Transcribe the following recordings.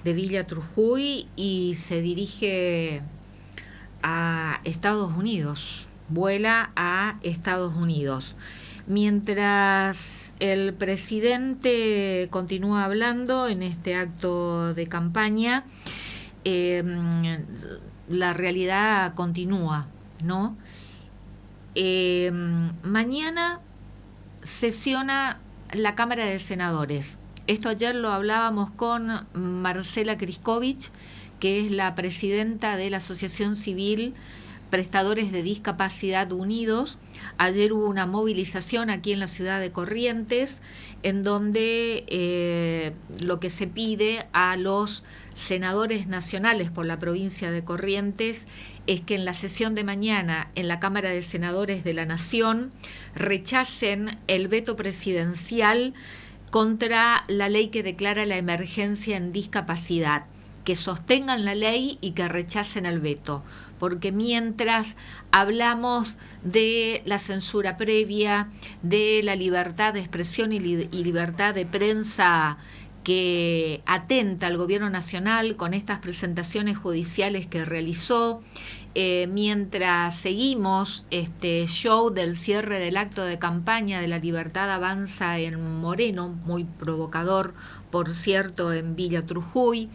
de Villa Trujillo y se dirige a Estados Unidos, vuela a Estados Unidos. Mientras el presidente continúa hablando en este acto de campaña, eh, la realidad continúa, ¿no? Mañana sesiona la Cámara de Senadores. Esto ayer lo hablábamos con Marcela Kriskovich, que es la presidenta de la Asociación Civil Prestadores de Discapacidad Unidos. Ayer hubo una movilización aquí en la ciudad de Corrientes, en donde lo que se pide a los senadores nacionales por la provincia de Corrientes es que en la sesión de mañana en la Cámara de Senadores de la Nación rechacen el veto presidencial contra la ley que declara la emergencia en discapacidad, que sostengan la ley y que rechacen el veto, porque mientras hablamos de la censura previa, de la libertad de expresión y libertad de prensa que atenta al gobierno nacional con estas presentaciones judiciales que realizó, mientras seguimos este show del cierre del acto de campaña de La Libertad Avanza en Moreno, muy provocador, por cierto, en Villa Trujillo,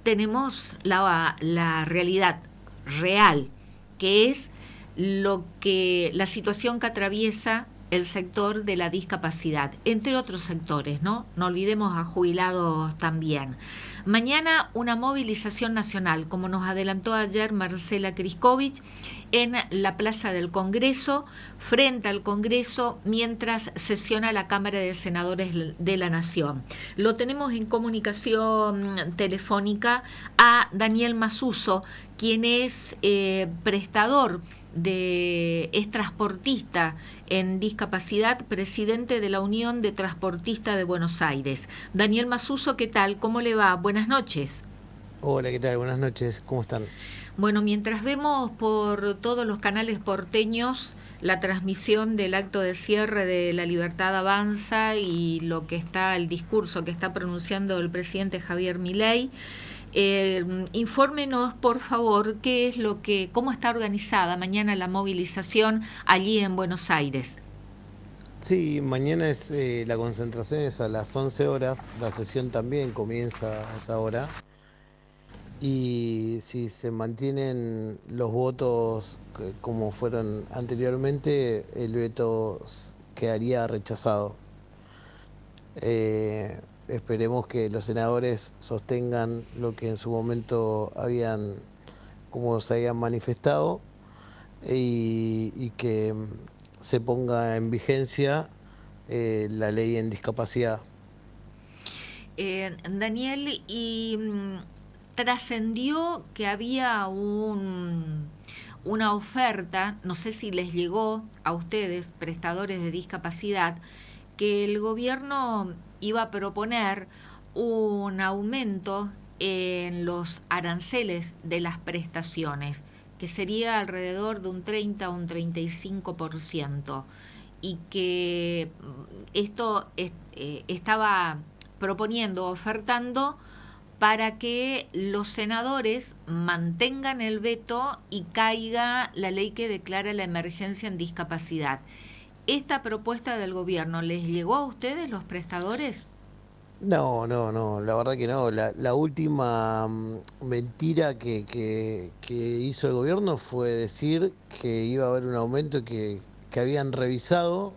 tenemos la realidad real, que es la situación que atraviesa el sector de la discapacidad, entre otros sectores, ¿no? No olvidemos a jubilados también. Mañana una movilización nacional, como nos adelantó ayer Marcela Kriskovich, en la Plaza del Congreso, frente al Congreso, mientras sesiona la Cámara de Senadores de la Nación. Lo tenemos en comunicación telefónica a Daniel Masuso, quien es prestador es transportista en discapacidad, presidente de la Unión de Transportistas de Buenos Aires. Daniel Masuso, ¿qué tal? ¿Cómo le va? Buenas noches. Hola, ¿qué tal? Buenas noches, ¿cómo están? Bueno, mientras vemos por todos los canales porteños la transmisión del acto de cierre de La Libertad Avanza y el discurso que está pronunciando el presidente Javier Milei, infórmenos por favor cómo está organizada mañana la movilización allí en Buenos Aires. Sí, mañana la concentración es a las 11 horas, la sesión también comienza a esa hora y si se mantienen los votos como fueron anteriormente, el veto quedaría rechazado. Esperemos que los senadores sostengan lo que en su momento como se habían manifestado y que se ponga en vigencia la ley en discapacidad. Daniel, y trascendió que había una oferta, no sé si les llegó a ustedes, prestadores de discapacidad, que el gobierno iba a proponer un aumento en los aranceles de las prestaciones, que sería alrededor de un 30 o un 35%, y que estaba proponiendo, ofertando para que los senadores mantengan el veto y caiga la ley que declara la emergencia en discapacidad. ¿Esta propuesta del gobierno les llegó a ustedes, los prestadores? No, no, no, la verdad que no. La última mentira que hizo el gobierno fue decir que iba a haber un aumento que habían revisado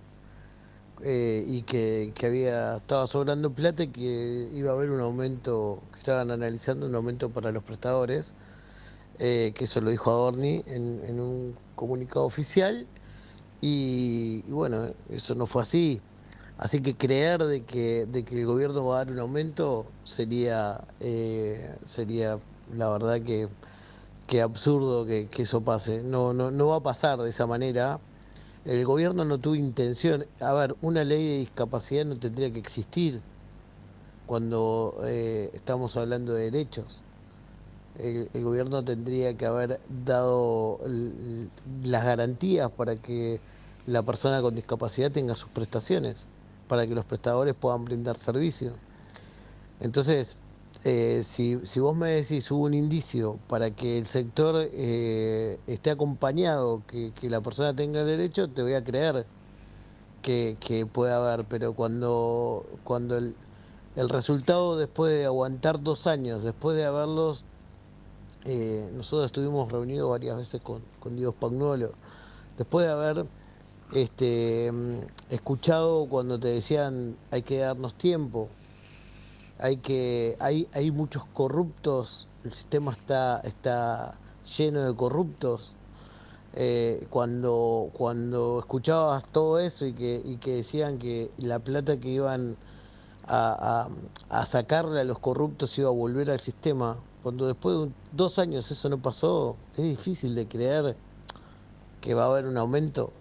y estaba sobrando plata y que iba a haber un aumento, que estaban analizando un aumento para los prestadores, que eso lo dijo Adorni en un comunicado oficial y bueno, eso no fue así. Así que creer de que el gobierno va a dar un aumento sería la verdad que absurdo que eso pase. No, no, no va a pasar de esa manera. El gobierno no tuvo intención. A ver, una ley de discapacidad no tendría que existir cuando estamos hablando de derechos. El gobierno tendría que haber dado las garantías para que la persona con discapacidad tenga sus prestaciones, para que los prestadores puedan brindar servicio. Entonces, si vos me decís hubo un indicio para que el sector esté acompañado, que la persona tenga el derecho, te voy a creer que puede haber, pero cuando el resultado después de aguantar 2 años, después de haberlos, nosotros estuvimos reunidos varias veces con Diego Spagnuolo, después de haber escuchado cuando te decían hay que darnos tiempo, hay muchos corruptos, el sistema está lleno de corruptos. Cuando escuchabas todo eso y que decían que la plata que iban a sacarle a los corruptos iba a volver al sistema, cuando después de 2 años eso no pasó, es difícil de creer que va a haber un aumento.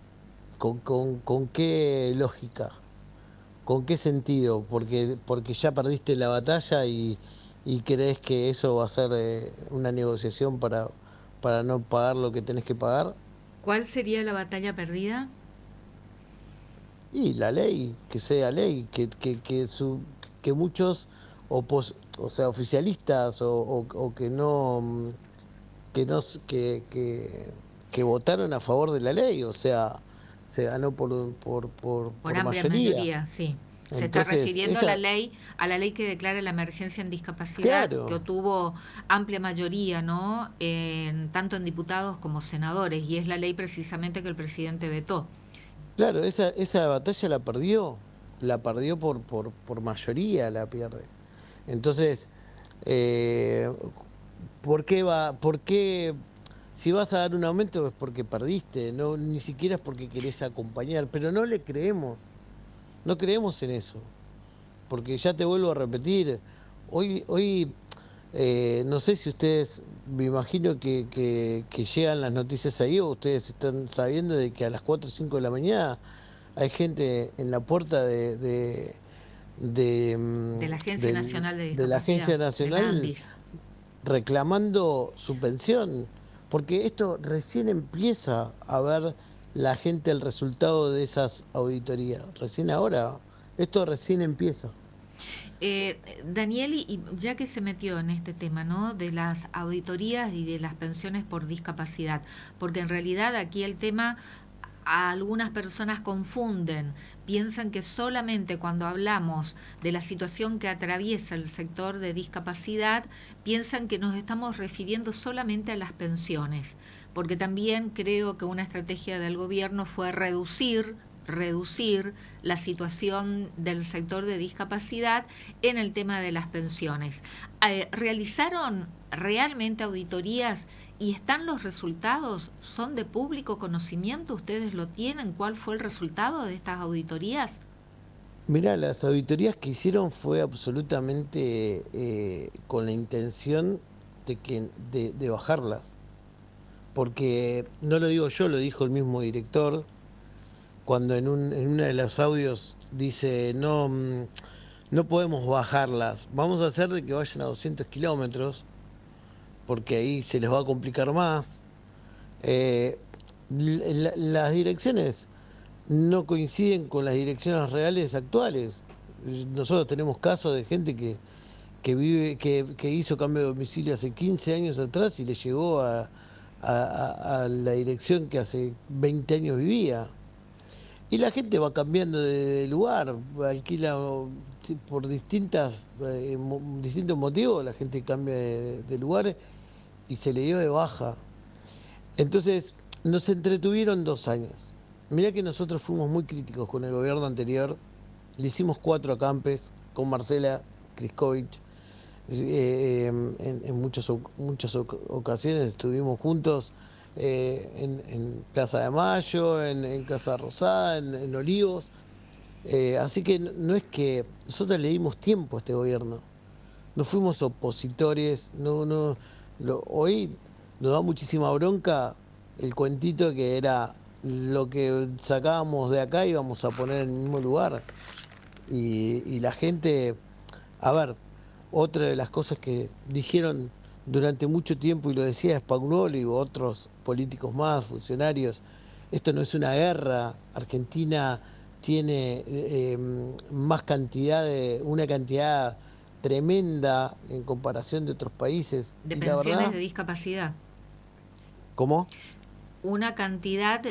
¿Con qué lógica? ¿Con qué sentido? Porque ya perdiste la batalla y crees que eso va a ser una negociación para no pagar lo que tenés que pagar. ¿Cuál sería la batalla perdida? Y la ley, que sea ley, que muchos o sea, oficialistas o que no s- que votaron a favor de la ley, o sea, se ganó Por por amplia mayoría. mayoría, sí. Se está Entonces, refiriendo esa, a la ley que declara la emergencia en discapacidad, que claro, obtuvo amplia mayoría, ¿no? Tanto en diputados como senadores, y es la ley precisamente que el presidente vetó. claro, esa batalla la perdió por mayoría, la pierde. Entonces, eh, por qué, si vas a dar un aumento es porque perdiste, no, ni siquiera es porque querés acompañar, pero no le creemos, no creemos en eso, porque ya te vuelvo a repetir, hoy no sé si ustedes, me imagino que llegan las noticias ahí o ustedes están sabiendo de que a las 4 o 5 de la mañana hay gente en la puerta De la Agencia Nacional de de la Discapacidad, Agencia de la Nacional ANDIS. reclamando su pensión, porque esto recién empieza a ver la gente el resultado de esas auditorías, recién ahora, esto recién empieza. Daniel, y ya que se metió en este tema, ¿no? De las auditorías y de las pensiones por discapacidad, porque en realidad aquí el tema a algunas personas confunden, piensan que solamente cuando hablamos de la situación que atraviesa el sector de discapacidad, piensan que nos estamos refiriendo solamente a las pensiones, porque también creo que una estrategia del gobierno fue reducir la situación del sector de discapacidad en el tema de las pensiones. ¿Realizaron realmente auditorías y están los resultados? ¿Son de público conocimiento? ¿Ustedes lo tienen? ¿Cuál fue el resultado de estas auditorías? Mira, las auditorías que hicieron fue absolutamente con la intención de bajarlas, porque no lo digo yo, lo dijo el mismo director, cuando en uno de los audios dice, no, no podemos bajarlas, vamos a hacer de que vayan a 200 kilómetros, porque ahí se les va a complicar más. Eh, las direcciones no coinciden con las direcciones reales actuales. Nosotros tenemos casos de gente que hizo cambio de domicilio hace 15 años atrás y le llegó a la dirección que hace 20 años vivía. Y la gente va cambiando de lugar, alquila por distintos motivos, la gente cambia de lugar y se le dio de baja. Entonces, nos entretuvieron 2 años. Mirá que nosotros fuimos muy críticos con el gobierno anterior, le hicimos 4 acampes con Marcela Kriskovich, en muchas ocasiones estuvimos juntos en Plaza de Mayo, en Casa Rosada, en Olivos. Así que no es que nosotros le dimos tiempo a este gobierno, no fuimos opositores, hoy nos da muchísima bronca el cuentito que era lo que sacábamos de acá íbamos a poner en el mismo lugar. Y la gente, a ver, otra de las cosas que dijeron durante mucho tiempo, y lo decía Spagnuolo y otros políticos más, funcionarios, esto no es una guerra, Argentina tiene más cantidad una cantidad tremenda en comparación de otros países. De Y la pensiones verdad, de discapacidad. ¿cómo? Una cantidad,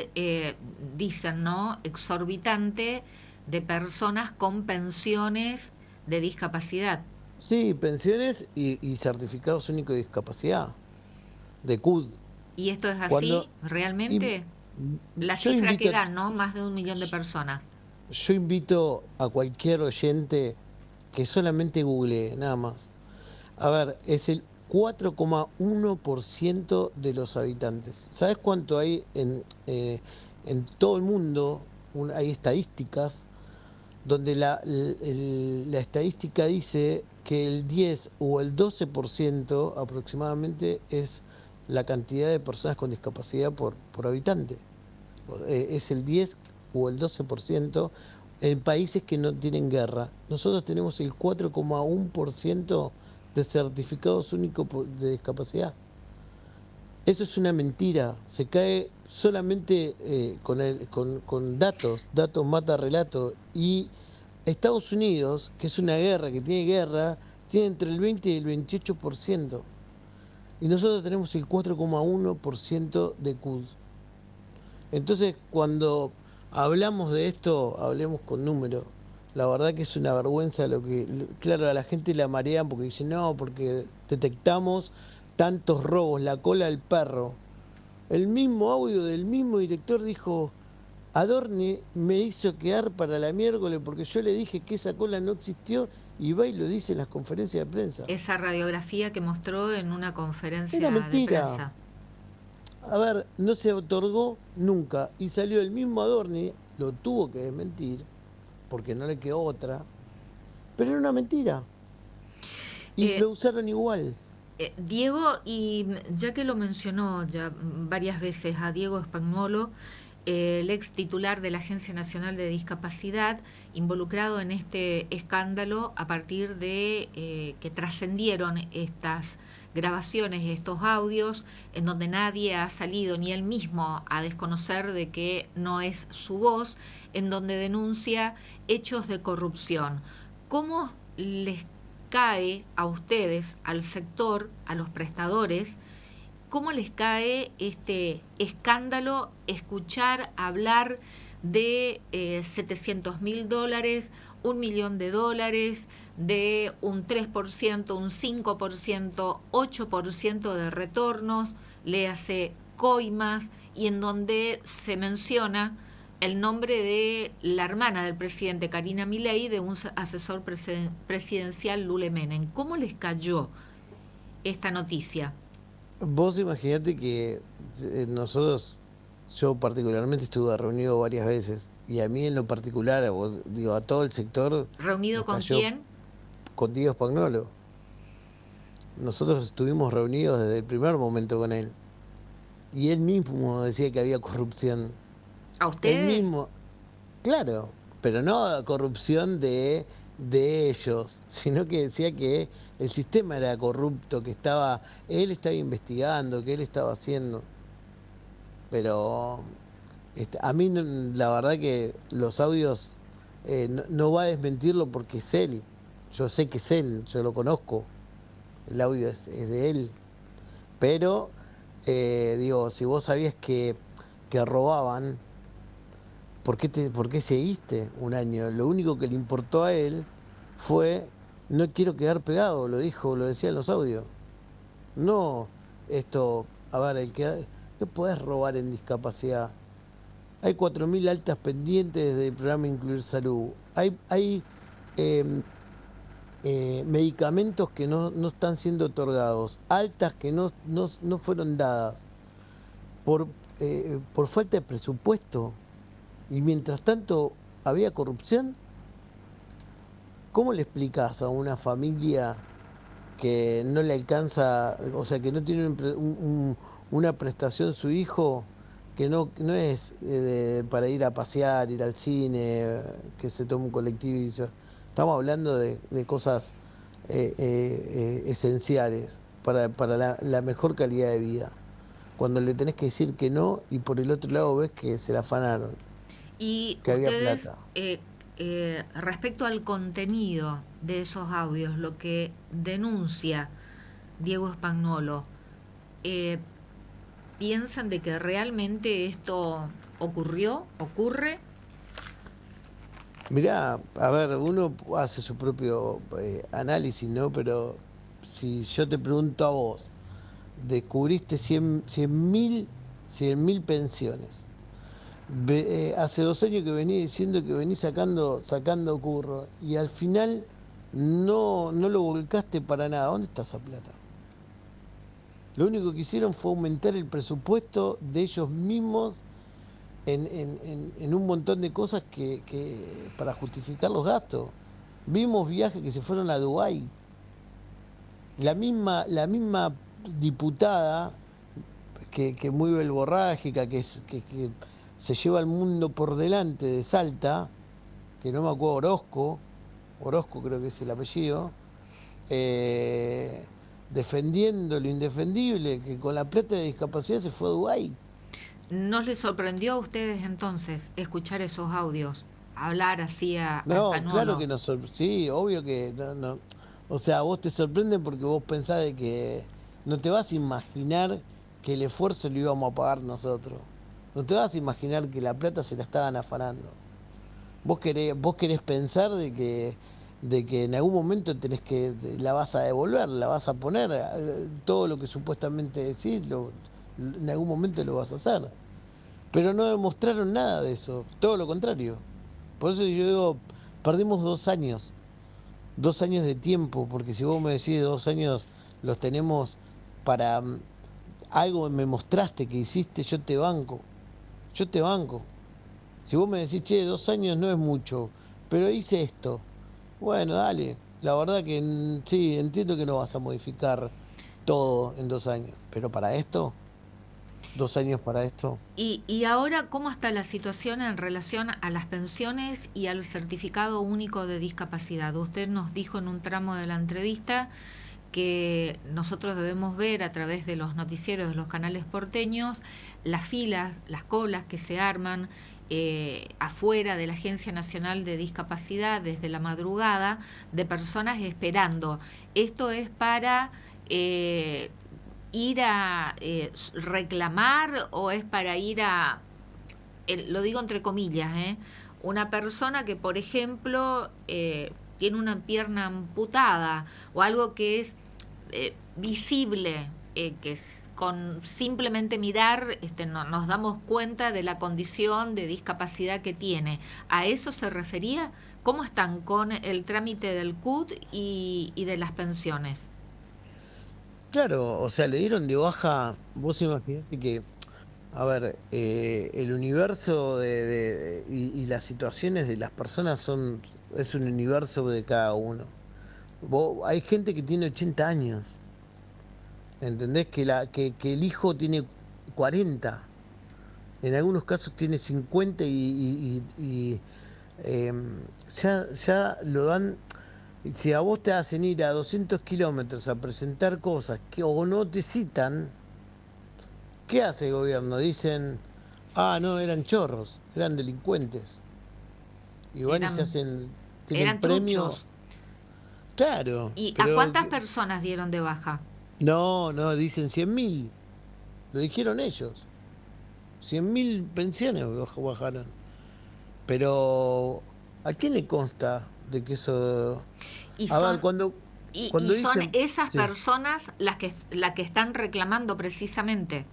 dicen, ¿no?, exorbitante de personas con pensiones de discapacidad. Sí, pensiones y certificados únicos de discapacidad, de CUD. ¿Y esto es Cuando así y- realmente? La yo cifra que invito dan, ¿no? Más de 1 millón de personas. yo invito a cualquier oyente que solamente googlee, nada más. A ver, es el 4,1% de los habitantes. ¿Sabes cuánto hay en todo el mundo? Hay estadísticas donde la estadística dice que el 10 o el 12% aproximadamente es la cantidad de personas con discapacidad por habitante. Es el 10 o el 12% en países que no tienen guerra. Nosotros tenemos el 4,1% de certificados únicos de discapacidad. Eso es una mentira. Se cae solamente con datos. Datos mata relato. Y Estados Unidos, que es una guerra, que tiene guerra, tiene entre el 20 y el 28%. Y nosotros tenemos el 4,1% de CUD. Entonces, cuando hablamos de esto, hablemos con números. La verdad que es una vergüenza claro, a la gente la marean porque dicen, no, porque detectamos tantos robos, la cola del perro. El mismo audio del mismo director dijo, Adorni me hizo quedar para la miércoles porque yo le dije que esa cola no existió y va y lo dice en las conferencias de prensa. Esa radiografía que mostró en una Era conferencia de mentira. prensa. A ver, no se otorgó nunca y salió el mismo Adorni, lo tuvo que desmentir porque no le quedó otra, pero era una mentira y Eh, lo usaron igual. Diego, y ya que lo mencionó ya varias veces a Diego Spagnolo, el ex titular de la Agencia Nacional de Discapacidad, involucrado en este escándalo a partir de que trascendieron estas grabaciones, estos audios, en donde nadie ha salido, ni él mismo, a desconocer de que no es su voz, en donde denuncia hechos de corrupción. ¿Cómo les cae a ustedes, al sector, a los prestadores, cómo les cae este escándalo escuchar hablar de $700.000, $1 millón, de un 3%, un 5%, 8% de retornos, le hace coimas, y en donde se menciona el nombre de la hermana del presidente, Karina Milei, de un asesor presidencial, Lule Menem? ¿Cómo les cayó esta noticia? Vos imaginate que nosotros, yo particularmente estuve reunido varias veces y a mí en lo particular, digo, a todo el sector ¿Reunido nos con cayó quién? con Diego Spagnolo. Nosotros estuvimos reunidos desde el primer momento con él y él mismo decía que había corrupción. ¿A Él ustedes? mismo, claro, pero no corrupción de ellos, sino que decía que el sistema era corrupto, él estaba investigando, que él estaba haciendo. Pero a mí la verdad que los audios no va a desmentirlo porque es él. Yo sé que es él, yo lo conozco, el audio es de él. Pero, digo, si vos sabías que robaban, ¿por qué seguiste un año? Lo único que le importó a él fue, no quiero quedar pegado, lo dijo, lo decía en los audios. No esto, a ver, no podés robar en discapacidad. Hay 4.000 altas pendientes del programa Incluir Salud. Hay em, medicamentos que no están siendo otorgados, altas que no fueron dadas por, por falta de presupuesto. Y mientras tanto había corrupción. ¿Cómo le explicás a una familia que no le alcanza, o sea, que no tiene una prestación su hijo, que no es para ir a pasear, ir al cine, que se tome un colectivo y eso? Estamos hablando de cosas esenciales para la mejor calidad de vida. Cuando le tenés que decir que no y por el otro lado ves que se la afanaron, Y que había ustedes, plata. respecto al contenido de esos audios, lo que denuncia Diego Spagnolo, ¿piensan de que realmente esto ocurre? Mirá, a ver, uno hace su propio análisis, ¿no? Pero si yo te pregunto a vos, descubriste 100.000 pensiones. Hace 2 años que venís diciendo que venís sacando curro y al final no lo volcaste para nada. ¿Dónde está esa plata? Lo único que hicieron fue aumentar el presupuesto de ellos mismos en un montón de cosas que para justificar los gastos. Vimos viajes que se fueron a Dubái. La misma diputada que muy belborrágica, que se lleva el mundo por delante de Salta, que no me acuerdo, Orozco creo que es el apellido, defendiendo lo indefendible, que con la plata de discapacidad se fue a Dubái. ¿No les sorprendió a ustedes entonces escuchar esos audios, hablar así a No, claro Spagnolo? que nos sí, obvio que no. O sea, vos te sorprende porque vos pensás de que no te vas a imaginar que el esfuerzo lo íbamos a pagar nosotros. No te vas a imaginar que la plata se la estaban afanando. Vos querés pensar de que en algún momento la vas a devolver, la vas a poner, todo lo que supuestamente decís, en algún momento lo vas a hacer. Pero no demostraron nada de eso, todo lo contrario. Por eso yo digo, perdimos 2 años de tiempo, porque si vos me decís 2 años los tenemos para algo me mostraste que hiciste, yo te banco. Si vos me decís, che, 2 años no es mucho, pero hice esto, bueno, dale, la verdad que sí, entiendo que no vas a modificar todo en 2 años, pero para esto, 2 años para esto. Y ahora, ¿cómo está la situación en relación a las pensiones y al certificado único de discapacidad? Usted nos dijo en un tramo de la entrevista que nosotros debemos ver a través de los noticieros de los canales porteños las filas, las colas que se arman afuera de la Agencia Nacional de Discapacidad desde la madrugada de personas esperando. Esto es para ir a reclamar o es para ir a, lo digo entre comillas, una persona que, por ejemplo, tiene una pierna amputada o algo que es visible, que con simplemente mirar nos damos cuenta de la condición de discapacidad que tiene. ¿A eso se refería? ¿Cómo están con el trámite del CUT y de las pensiones? Claro, o sea, le dieron de baja, vos imaginate que, a ver, el universo y las situaciones de las personas es un universo de cada uno. Hay gente que tiene 80 años, ¿entendés? Que el hijo tiene 40, en algunos casos tiene 50 ya lo dan. Si a vos te hacen ir a 200 kilómetros a presentar cosas que o no te citan, ¿qué hace el gobierno? Dicen, no, eran chorros, eran delincuentes. Y van y se Eran, hacen, tienen eran premio. truchos. Claro, ¿Y a pero cuántas personas dieron de baja? no, dicen 100.000. Lo dijeron ellos. 100.000 pensiones bajaron. Pero, ¿a quién le consta de que eso? Y A ver, son, cuando y son dicen, esas sí. personas las que están reclamando precisamente.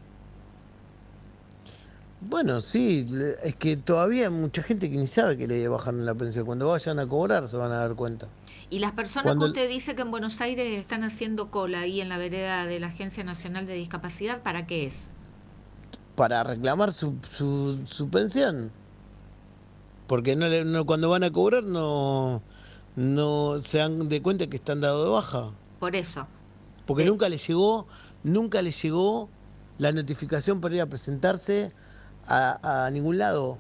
Bueno, sí, es que todavía hay mucha gente que ni sabe que le bajaron la pensión. Cuando vayan a cobrar se van a dar cuenta. Y las personas que Cuando usted dice que en Buenos Aires están haciendo cola ahí en la vereda de la Agencia Nacional de Discapacidad, ¿para qué es? para reclamar su pensión, porque cuando van a cobrar no se dan de cuenta que están dados de baja, Por eso. porque Eh, nunca les llegó la notificación para ir a presentarse a ningún lado.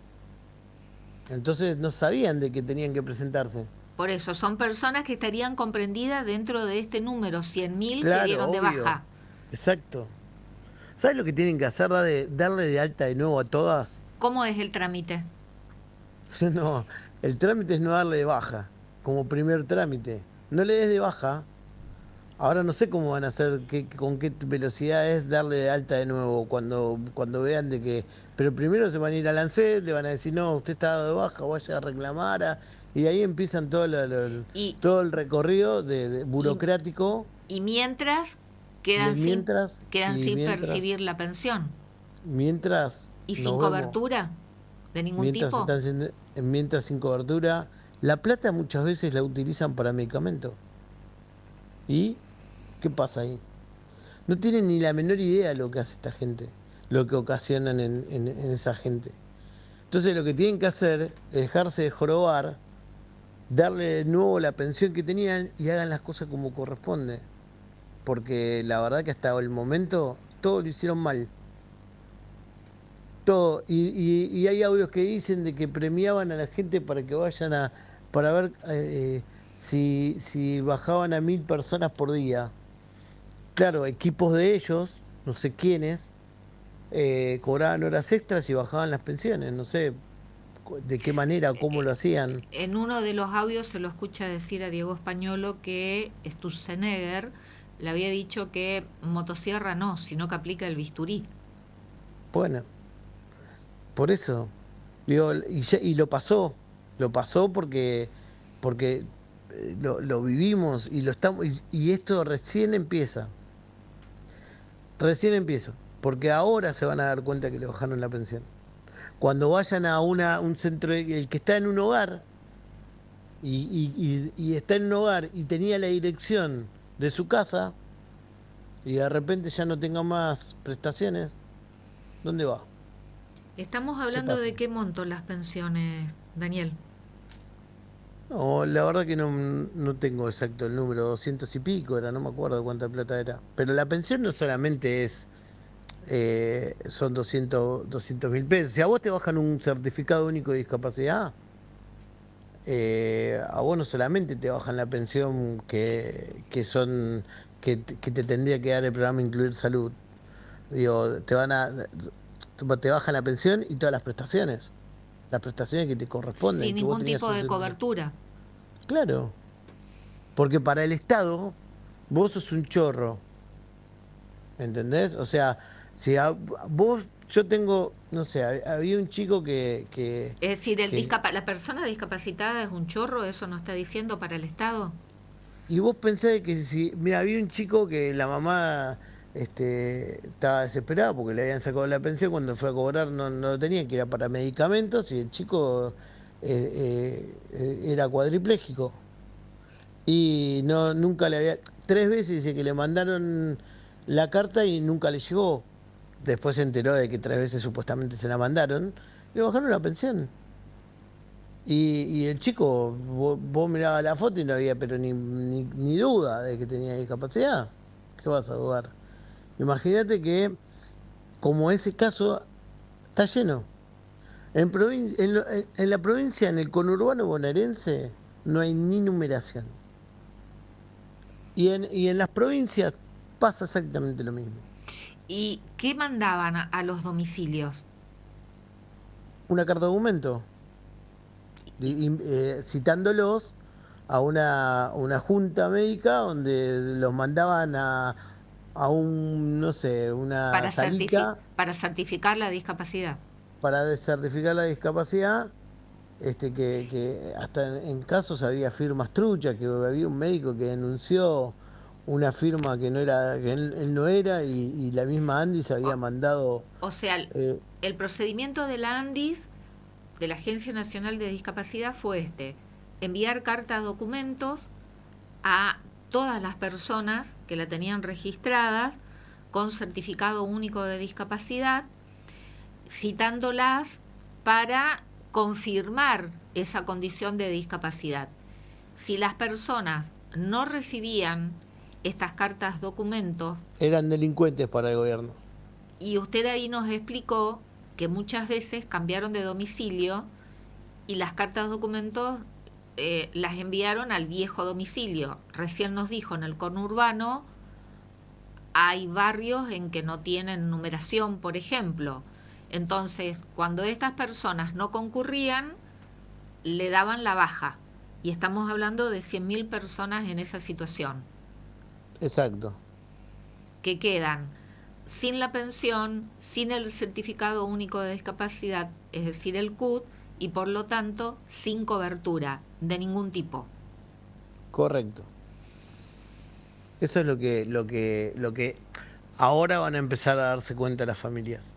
Entonces no sabían de que tenían que presentarse. por eso, son personas que estarían comprendidas dentro de este número, 100.000 que Claro, dieron de obvio. baja. Exacto. ¿Sabes lo que tienen que hacer? Darle de alta de nuevo a todas. ¿Cómo es el trámite? No, el trámite es no darle de baja, como primer trámite. No le des de baja. Ahora no sé cómo van a hacer, con qué velocidad es darle de alta de nuevo cuando vean de que... Pero primero se van a ir al ANSES, le van a decir, no, usted está dado de baja, vaya a reclamar. Y ahí empiezan Y, todo el recorrido y, burocrático. y mientras Y mientras, quedan y sin mientras, percibir la pensión mientras y sin nos vemos, cobertura de ningún mientras tipo. están mientras sin cobertura, la plata muchas veces la utilizan para medicamentos. ¿Y qué pasa ahí? No tienen ni la menor idea de lo que hace esta gente, lo que ocasionan en esa gente. Entonces lo que tienen que hacer es dejarse de jorobar, darle de nuevo la pensión que tenían y hagan las cosas como corresponde. Porque la verdad que hasta el momento todo lo hicieron mal. Todo. Y hay audios que dicen de que premiaban a la gente para que vayan para ver si bajaban a 1000 personas por día. Claro, equipos de ellos, no sé quiénes, cobraban horas extras y bajaban las pensiones. No sé de qué manera, cómo lo hacían. En uno de los audios se lo escucha decir a Diego Españolo que Sturzenegger le había dicho que motosierra no, sino que aplica el bisturí. Bueno, por eso. Digo, y lo pasó porque lo vivimos y lo estamos, y esto recién empieza, porque ahora se van a dar cuenta que le bajaron la pensión. Cuando vayan a un centro, el que está en un hogar y está en un hogar y tenía la dirección de su casa y de repente ya no tenga más prestaciones, ¿dónde va? Estamos ¿Qué hablando pasa? de qué monto las pensiones, Daniel. No, la verdad que no tengo exacto el número, 200 y pico era, no me acuerdo cuánta plata era. Pero la pensión no solamente son 200.000 pesos. Si a vos te bajan un certificado único de discapacidad, a vos no solamente te bajan la pensión que te tendría que dar el programa Incluir Salud. Digo, te bajan la pensión y todas las prestaciones que te corresponden, Sin que vos ningún tenías tipo un de certificado. cobertura. Claro. Porque para el Estado, vos sos un chorro, ¿entendés? O sea, si yo tengo, no sé, había un chico Es decir, que, la persona discapacitada es un chorro, eso no está diciendo para el Estado. y vos pensás que si, mira, había un chico que la mamá, estaba desesperada porque le habían sacado la pensión, cuando fue a cobrar no lo tenía, que era para medicamentos, y el chico era cuadripléjico. Y no, nunca le había, 3 veces dice que le mandaron la carta y nunca le llegó. Después se enteró de que 3 veces supuestamente se la mandaron. Le bajaron la pensión. Y el chico, vos mirabas la foto y no había pero ni duda de que tenía discapacidad. ¿Qué vas a dudar? Imagínate que, como ese caso, está lleno. En la provincia, en el conurbano bonaerense, no hay ni numeración. Y en las provincias pasa exactamente lo mismo. ¿Y qué mandaban a los domicilios? Una carta de documento, citándolos a una junta médica donde los mandaban a no sé, una salita Para certificar la discapacidad. para certificar la discapacidad, que hasta en casos había firmas truchas, que había un médico que denunció una firma que no era, que él no era, y la misma Andy se O, había mandado. o sea, eh, el procedimiento de la ANDIS, de la Agencia Nacional de Discapacidad, fue enviar cartas documentos a todas las personas que la tenían registradas con certificado único de discapacidad, citándolas para confirmar esa condición de discapacidad. Si las personas no recibían estas cartas documentos, Eran delincuentes para el gobierno. y usted ahí nos explicó que muchas veces cambiaron de domicilio y las cartas documentos las enviaron al viejo domicilio. Recién nos dijo, en el conurbano hay barrios en que no tienen numeración, por ejemplo. Entonces, cuando estas personas no concurrían, le daban la baja. Y estamos hablando de 100.000 personas en esa situación, Exacto. que quedan sin la pensión, sin el certificado único de discapacidad, es decir, el CUT, y por lo tanto sin cobertura de ningún tipo. Correcto. Eso es lo que ahora van a empezar a darse cuenta las familias.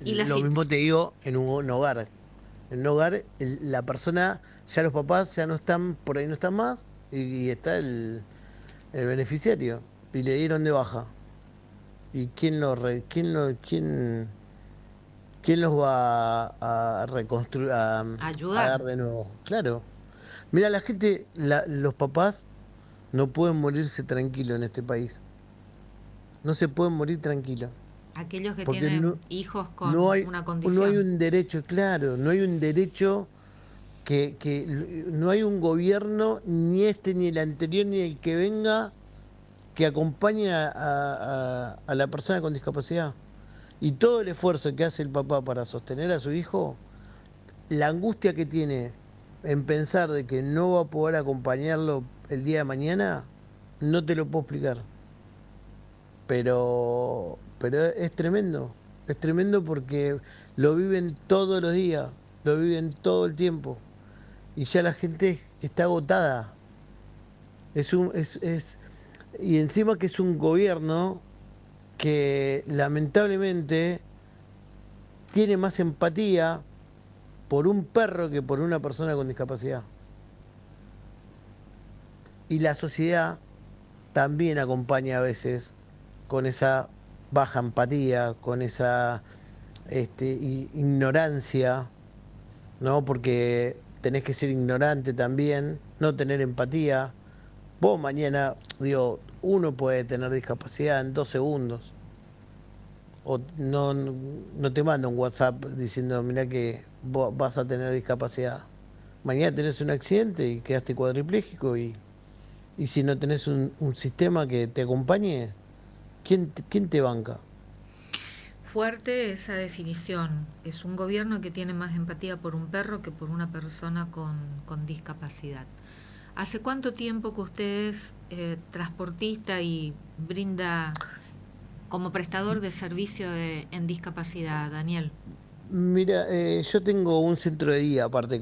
Y la Lo mismo te digo en un hogar. En un hogar, la persona, ya los papás ya no están, por ahí no están más, y está el beneficiario. Y le dieron de baja. ¿Y quién los va a reconstruir, a ayudar. dar de nuevo? Claro. Mira, los papás no pueden morirse tranquilos en este país. No se pueden morir tranquilos. Aquellos que Porque tienen hijos no con hay, una no hay condición. un derecho, claro, no hay un derecho no hay un gobierno, ni este, ni el anterior, ni el que venga, que acompañe a la persona con discapacidad. Y todo el esfuerzo que hace el papá para sostener a su hijo, la angustia que tiene en pensar de que no va a poder acompañarlo el día de mañana, no te lo puedo explicar. Pero es tremendo porque lo viven todos los días, lo viven todo el tiempo. Y ya la gente está agotada. Y encima que es un gobierno que lamentablemente tiene más empatía por un perro que por una persona con discapacidad. Y la sociedad también acompaña a veces con esa baja empatía, con esa ignorancia, ¿no? Porque tenés que ser ignorante también, no tener empatía. Vos mañana, digo, uno puede tener discapacidad en 2 segundos. O no te manda un WhatsApp diciendo, mirá que vos vas a tener discapacidad. Mañana tenés un accidente y quedaste cuadripléjico y si no tenés un sistema que te acompañe, ¿quién te banca? Fuerte esa definición. Es un gobierno que tiene más empatía por un perro que por una persona con discapacidad. ¿Hace cuánto tiempo que usted es transportista y brinda como prestador de servicio en discapacidad, Daniel? Mira, yo tengo un centro de día aparte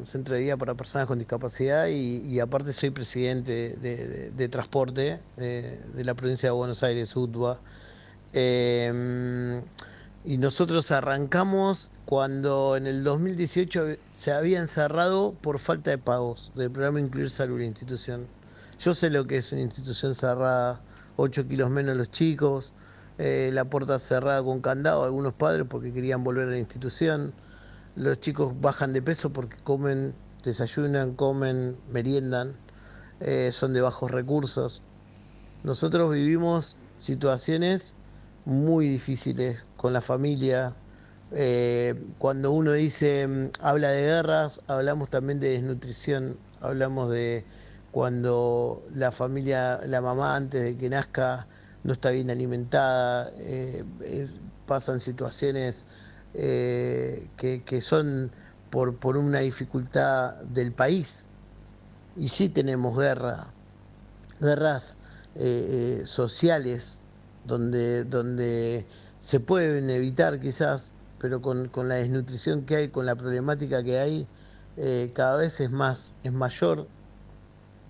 centro de día para personas con discapacidad y aparte soy presidente de transporte de la provincia de Buenos Aires, UTBA. Eh, y nosotros arrancamos cuando en el 2018 se habían cerrado por falta de pagos del programa Incluir Salud, la institución. Yo sé lo que es una institución cerrada, 8 kilos menos los chicos, la puerta cerrada con candado, algunos padres porque querían volver a la institución. Los chicos bajan de peso porque comen, desayunan, comen, meriendan, son de bajos recursos. Nosotros vivimos situaciones muy difíciles con la familia. Cuando uno dice, habla de guerras, hablamos también de desnutrición, hablamos de cuando la familia, la mamá antes de que nazca no está bien alimentada, pasan situaciones que son por una dificultad del país. Y sí tenemos guerras sociales donde se pueden evitar quizás, pero con la desnutrición que hay, con la problemática que hay, cada vez es mayor.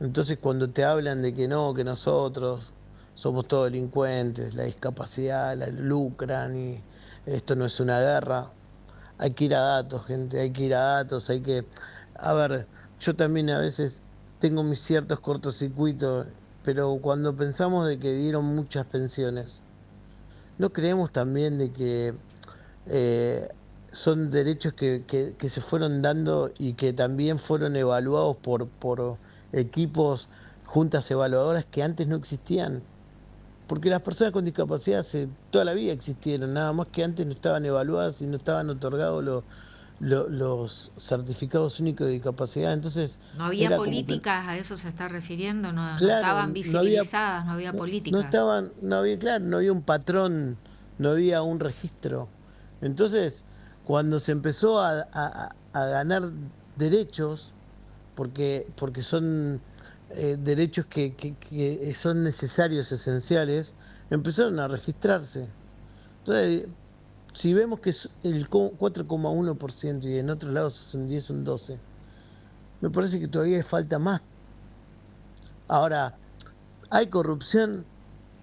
Entonces cuando te hablan de que no, que nosotros somos todos delincuentes, la discapacidad la lucran y esto no es una guerra, hay que ir a datos, gente, hay que ir a datos, hay que... A ver, yo también a veces tengo mis ciertos cortocircuitos, pero cuando pensamos de que dieron muchas pensiones, ¿no creemos también de que eh, son derechos que se fueron dando y que también fueron evaluados por equipos, juntas evaluadoras que antes no existían? Porque las personas con discapacidad toda la vida existieron, nada más que antes no estaban evaluadas y no estaban otorgados los certificados únicos de discapacidad. Entonces No había era como que, políticas, a eso se está refiriendo, no claro, estaban visibilizadas, no había políticas. no había, claro, no había un patrón, no había un registro. Entonces, cuando se empezó a ganar derechos, porque son derechos que son necesarios, esenciales, empezaron a registrarse. Entonces, si vemos que es el 4,1% y en otros lados es un 10, un 12, me parece que todavía falta más. Ahora, ¿hay corrupción?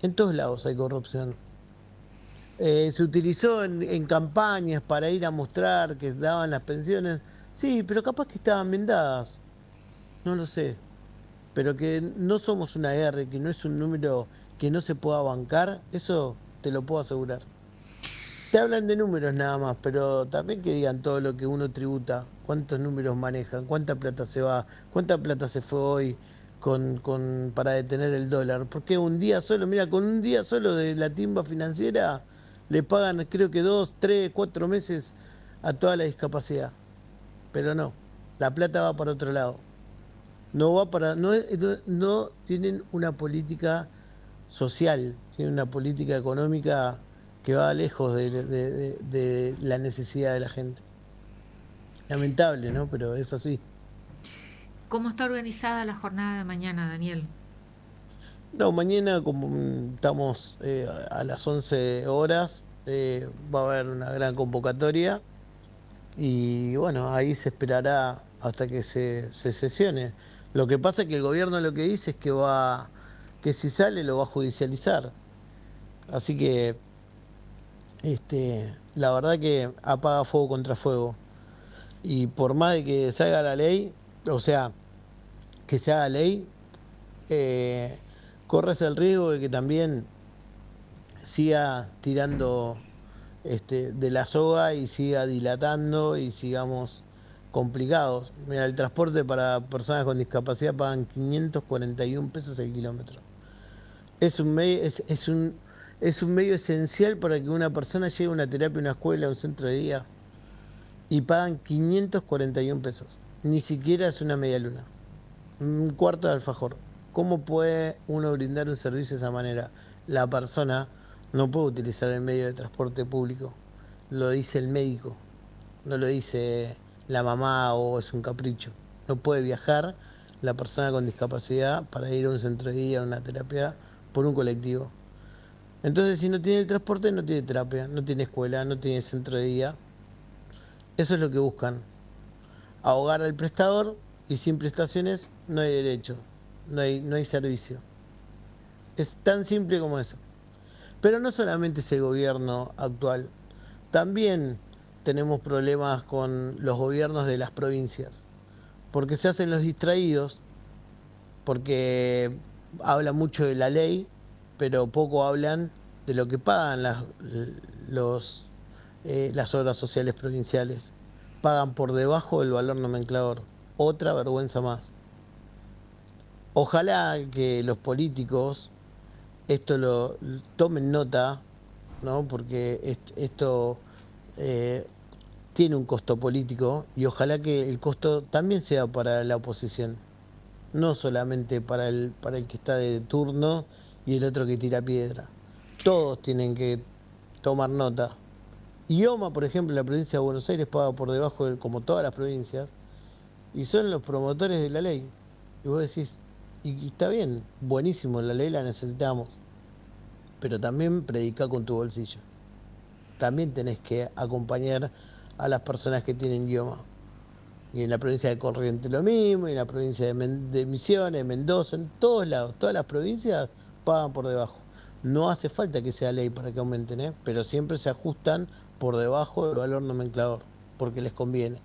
En todos lados hay corrupción. Se utilizó en campañas para ir a mostrar que daban las pensiones. Sí, pero capaz que estaban bien dadas, no lo sé. Pero que no somos una R, que no es un número que no se pueda bancar, eso te lo puedo asegurar. Te hablan de números nada más, pero también que digan todo lo que uno tributa, cuántos números manejan, cuánta plata se va, cuánta plata se fue hoy para detener el dólar. Porque un día solo, mira, con un día solo de la timba financiera le pagan creo que 2, 3, 4 meses a toda la discapacidad. Pero no, la plata va para otro lado. No va para, no tienen una política social, tienen una política económica que va lejos de la necesidad de la gente. Lamentable, ¿no? Pero es así. ¿Cómo está organizada la jornada de mañana, Daniel? No, mañana como estamos a las 11 horas, va a haber una gran convocatoria y bueno, ahí se esperará hasta que se sesione. Lo que pasa es que el gobierno lo que dice es que si sale lo va a judicializar. Así que la verdad que apaga fuego contra fuego. Y por más de que salga la ley, o sea, que se haga ley, eh, corres el riesgo de que también siga tirando de la soga y siga dilatando y sigamos complicados. Mira, el transporte para personas con discapacidad pagan 541 pesos el kilómetro. Es un medio esencial para que una persona llegue a una terapia, una escuela, a un centro de día. Y pagan 541 pesos. Ni siquiera es una media luna. Un cuarto de alfajor. ¿Cómo puede uno brindar un servicio de esa manera? La persona no puede utilizar el medio de transporte público. Lo dice el médico, no lo dice la mamá o es un capricho. No puede viajar la persona con discapacidad para ir a un centro de día, a una terapia, por un colectivo. Entonces, si no tiene el transporte, no tiene terapia, no tiene escuela, no tiene centro de día. Eso es lo que buscan. Ahogar al prestador y sin prestaciones no hay derecho, no hay servicio. Es tan simple como eso. Pero no solamente es el gobierno actual, también tenemos problemas con los gobiernos de las provincias, porque se hacen los distraídos, porque hablan mucho de la ley, pero poco hablan de lo que pagan los, las obras sociales provinciales. Pagan por debajo del valor nomenclador. Otra vergüenza más. Ojalá que los políticos esto lo tomen nota, ¿no? Porque esto eh, tiene un costo político y ojalá que el costo también sea para la oposición, no solamente para el que está de turno y el otro que tira piedra. Todos tienen que tomar nota. IOMA, por ejemplo, en la provincia de Buenos Aires paga por debajo, como todas las provincias, y son los promotores de la ley. Y vos decís, y está bien, buenísimo, la ley la necesitamos, pero también predica con tu bolsillo. También tenés que acompañar a las personas que tienen idioma. Y en la provincia de Corrientes lo mismo, y en la provincia de Misiones, Mendoza, en todos lados, todas las provincias pagan por debajo. No hace falta que sea ley para que aumenten, pero siempre se ajustan por debajo del valor nomenclador, porque les conviene.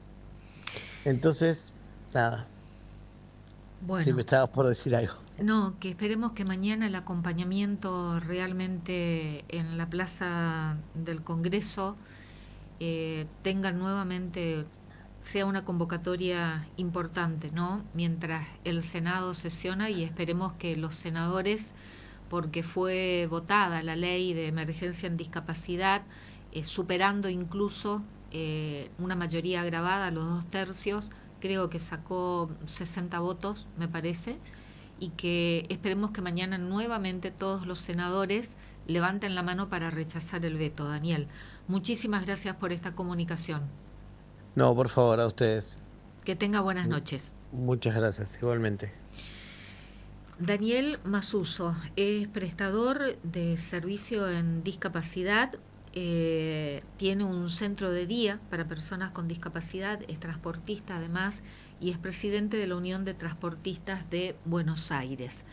Entonces, nada, si me Bueno, estabas por decir algo. no, que esperemos que mañana el acompañamiento realmente en la Plaza del Congreso tenga nuevamente, sea una convocatoria importante, ¿no? Mientras el Senado sesiona y esperemos que los senadores, porque fue votada la ley de emergencia en discapacidad, superando incluso una mayoría agravada, los 2/3, creo que sacó 60 votos, me parece, y que esperemos que mañana nuevamente todos los senadores levanten la mano para rechazar el veto. Daniel, muchísimas gracias por esta comunicación. No, por favor, a ustedes. Que tenga buenas noches. Muchas gracias, igualmente. Daniel Masuso es prestador de servicio en discapacidad, tiene un centro de día para personas con discapacidad, es transportista además y es presidente de la Unión de Transportistas de Buenos Aires.